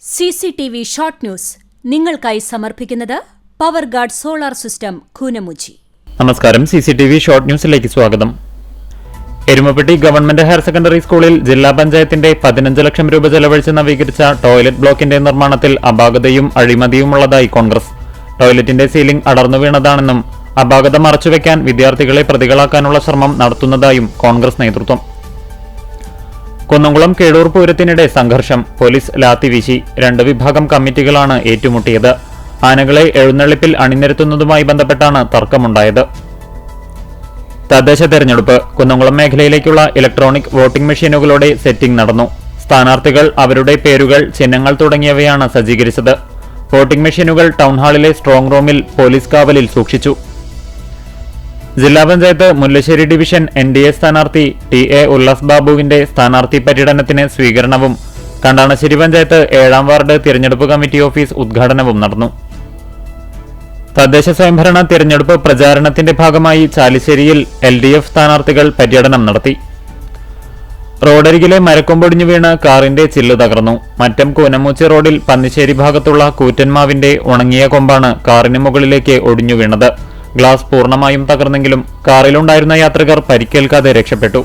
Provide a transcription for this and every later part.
CCTV short news നിങ്ങൾക്കായി സമർപ്പിക്കുന്നത് power guard solar system Koonamuchi. നമസ്കാരം, CCTV ഷോർട്ട് ന്യൂസിലേക്ക് സ്വാഗതം. എരുമപ്പെട്ടി ഗവൺമെന്റ് ഹയർ സെക്കൻഡറി സ്കൂളിൽ ജില്ലാ പഞ്ചായത്തിന്റെ 15 ലക്ഷം രൂപ ചെലവഴിച്ച് നവീകരിച്ച ടോയ്ലറ്റ് ബ്ലോക്കിന്റെ നിർമ്മാണത്തിൽ അപാകതയും അഴിമതിയുമുള്ളതായി കോൺഗ്രസ്. ടോയ്ലറ്റിന്റെ സീലിംഗ് അടർന്നു വീണതാണെന്നും അപാകത മറച്ചുവെക്കാൻ വിദ്യാർത്ഥികളെ പ്രതികളാക്കാനുള്ള ശ്രമം നടത്തുന്നതായും കോൺഗ്രസ് നേതൃത്വം. കുന്നംകുളം കേടൂർ പൂരത്തിനിടെ സംഘർഷം, പോലീസ് ലാത്തിവീശി. 2 വിഭാഗം കമ്മിറ്റികളാണ് ഏറ്റുമുട്ടിയത്. ആനകളെ എഴുന്നള്ളിപ്പിൽ അണിനിരത്തുന്നതുമായി ബന്ധപ്പെട്ടാണ് തർക്കമുണ്ടായത്. തദ്ദേശ തെരഞ്ഞെടുപ്പ്. കുന്നംകുളം മേഖലയിലേക്കുള്ള ഇലക്ട്രോണിക് വോട്ടിംഗ് മെഷീനുകളുടെ സെറ്റിംഗ് നടന്നു. സ്ഥാനാർത്ഥികൾ അവരുടെ പേരുകൾ, ചിഹ്നങ്ങൾ തുടങ്ങിയവയാണ് സജ്ജീകരിച്ചത്. വോട്ടിംഗ് മെഷീനുകൾ ടൗൺഹാളിലെ സ്ട്രോങ് റൂമിൽ പോലീസ് കാവലിൽ സൂക്ഷിച്ചു. ജില്ലാ പഞ്ചായത്ത് മുല്ലശ്ശേരി ഡിവിഷൻ NDA സ്ഥാനാർത്ഥി TA ഉല്ലാസ് ബാബുവിന്റെ സ്ഥാനാർത്ഥി പര്യടനത്തിന് സ്വീകരണവും കണ്ടാണശ്ശേരി പഞ്ചായത്ത് 7ാം വാർഡ് തിരഞ്ഞെടുപ്പ് കമ്മിറ്റി ഓഫീസ് ഉദ്ഘാടനവും നടന്നു. തദ്ദേശ സ്വയംഭരണ തിരഞ്ഞെടുപ്പ് പ്രചാരണത്തിന്റെ ഭാഗമായി ചാലിശ്ശേരിയിൽ LDF സ്ഥാനാർത്ഥികൾ പര്യടനം നടത്തി. റോഡരികിലെ മരക്കൊമ്പൊടിഞ്ഞു വീണ് കാറിന്റെ ചില്ല് തകർന്നു. മറ്റം കൂനമുച്ചി റോഡിൽ പന്നിശ്ശേരി ഭാഗത്തുള്ള കൂറ്റന്മാവിന്റെ ഉണങ്ങിയ കൊമ്പാണ് കാറിന് മുകളിലേക്ക് ഒടിഞ്ഞു വീണത്. ഗ്ലാസ് പൂർണ്ണമായും തകർന്നെങ്കിലും കാറിലുണ്ടായിരുന്ന യാത്രികർ പരിക്കേൽക്കാതെ രക്ഷപ്പെട്ടു.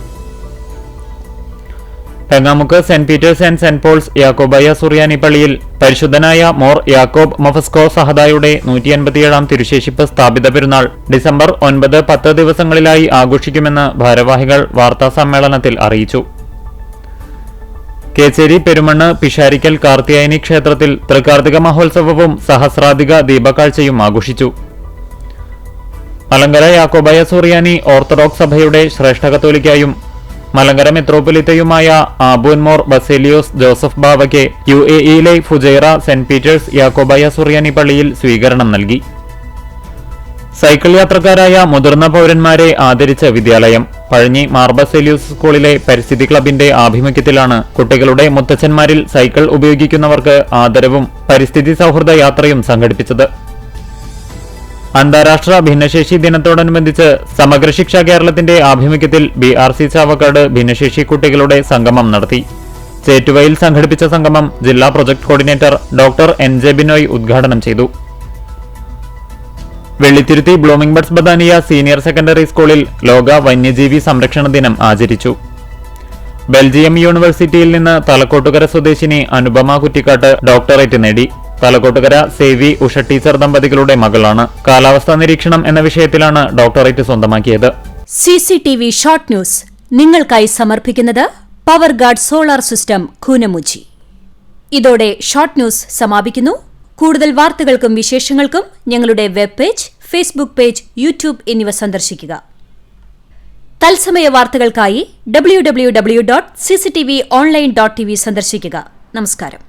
Pengamukku Saint Peter's and Saint Paul's Yakobaya Suriyani പള്ളിയിൽ പരിശുദ്ധനായ മോർ യാക്കോബ് മൊഫസ്കോ സഹദായുടെ 157ാം തിരുശേഷിപ്പ് സ്ഥാപിത പെരുന്നാൾ ഡിസംബർ 9, 10 ദിവസങ്ങളിലായി ആഘോഷിക്കുമെന്ന് ഭാരവാഹികൾ വാർത്താസമ്മേളനത്തിൽ അറിയിച്ചു. കേച്ചേരി പെരുമണ്ണ് പിഷാരിക്കൽ കാർത്തിയായനി ക്ഷേത്രത്തിൽ തൃക്കാർത്തിക മഹോത്സവവും സഹസ്രാധിക ദീപക്കാഴ്ചയും ആഘോഷിച്ചു. മലങ്കര യാക്കോബായ സുറിയാനി ഓർത്തഡോക്സ് സഭയുടെ ശ്രേഷ്ഠ കത്തോലിക്കായും മലങ്കര മെത്രോപൊലിത്തയുമായ ആബൂൻമോർ ബസേലിയോസ് ജോസഫ് ബാവയ്ക്ക് UAE-യിലെ Fujairah Saint Peter's Yakobaya Suriyani പള്ളിയിൽ സ്വീകരണം നൽകി. സൈക്കിൾ യാത്രക്കാരായ മുതിർന്ന പൗരന്മാരെ ആദരിച്ച വിദ്യാലയം. പഴഞ്ഞി മാർ ബസേലിയോസ് സ്കൂളിലെ പരിസ്ഥിതി ക്ലബിന്റെ ആഭിമുഖ്യത്തിലാണ് കുട്ടികളുടെ മുത്തച്ഛന്മാരിൽ സൈക്കിൾ ഉപയോഗിക്കുന്നവർക്ക് ആദരവും പരിസ്ഥിതി സൗഹൃദ യാത്രയും സംഘടിപ്പിച്ചത്. അന്താരാഷ്ട്ര ഭിന്നശേഷി ദിനത്തോടനുബന്ധിച്ച് സമഗ്ര ശിക്ഷ കേരളത്തിന്റെ ആഭിമുഖ്യത്തിൽ BRC ചാവക്കാട് ഭിന്നശേഷി കുട്ടികളുടെ സംഗമം നടത്തി. ചേറ്റുവയിൽ സംഘടിപ്പിച്ച സംഗമം ജില്ലാ project coordinator doctor NJ Binoy ഉദ്ഘാടനം ചെയ്തു. Vellithiruthi blooming buds Badania senior secondary സ്കൂളിൽ ലോക വന്യജീവി സംരക്ഷണ ദിനം ആചരിച്ചു. ബെൽജിയം യൂണിവേഴ്സിറ്റിയിൽ നിന്ന് തലക്കോട്ടുകര സ്വദേശിനി അനുപമ കുറ്റിക്കാട്ട് ഡോക്ടറേറ്റ് നേടി. തലക്കോട്ടുകര സേവി ഉഷ ടീച്ചർ ദമ്പതികളുടെ മകളാണ്. കാലാവസ്ഥാ നിരീക്ഷണം എന്ന വിഷയത്തിലാണ് ഡോക്ടറേറ്റ് സ്വന്തമാക്കിയത്. CCTV ഷോർട്ട് ന്യൂസ് നിങ്ങൾക്കായി സമർപ്പിക്കുന്നത് power guard solar system Koonamuchi. ഇതോടെ ഷോർട്ട് ന്യൂസ് സമാപിക്കുന്നു. കൂടുതൽ വാർത്തകൾക്കും വിശേഷങ്ങൾക്കും ഞങ്ങളുടെ web page, Facebook page, YouTube എന്നിവ സന്ദർശിക്കുക. തത്സമയ വാർത്തകൾക്കായി www.cctv online.tv സന്ദർശിക്കുക. നമസ്കാരം.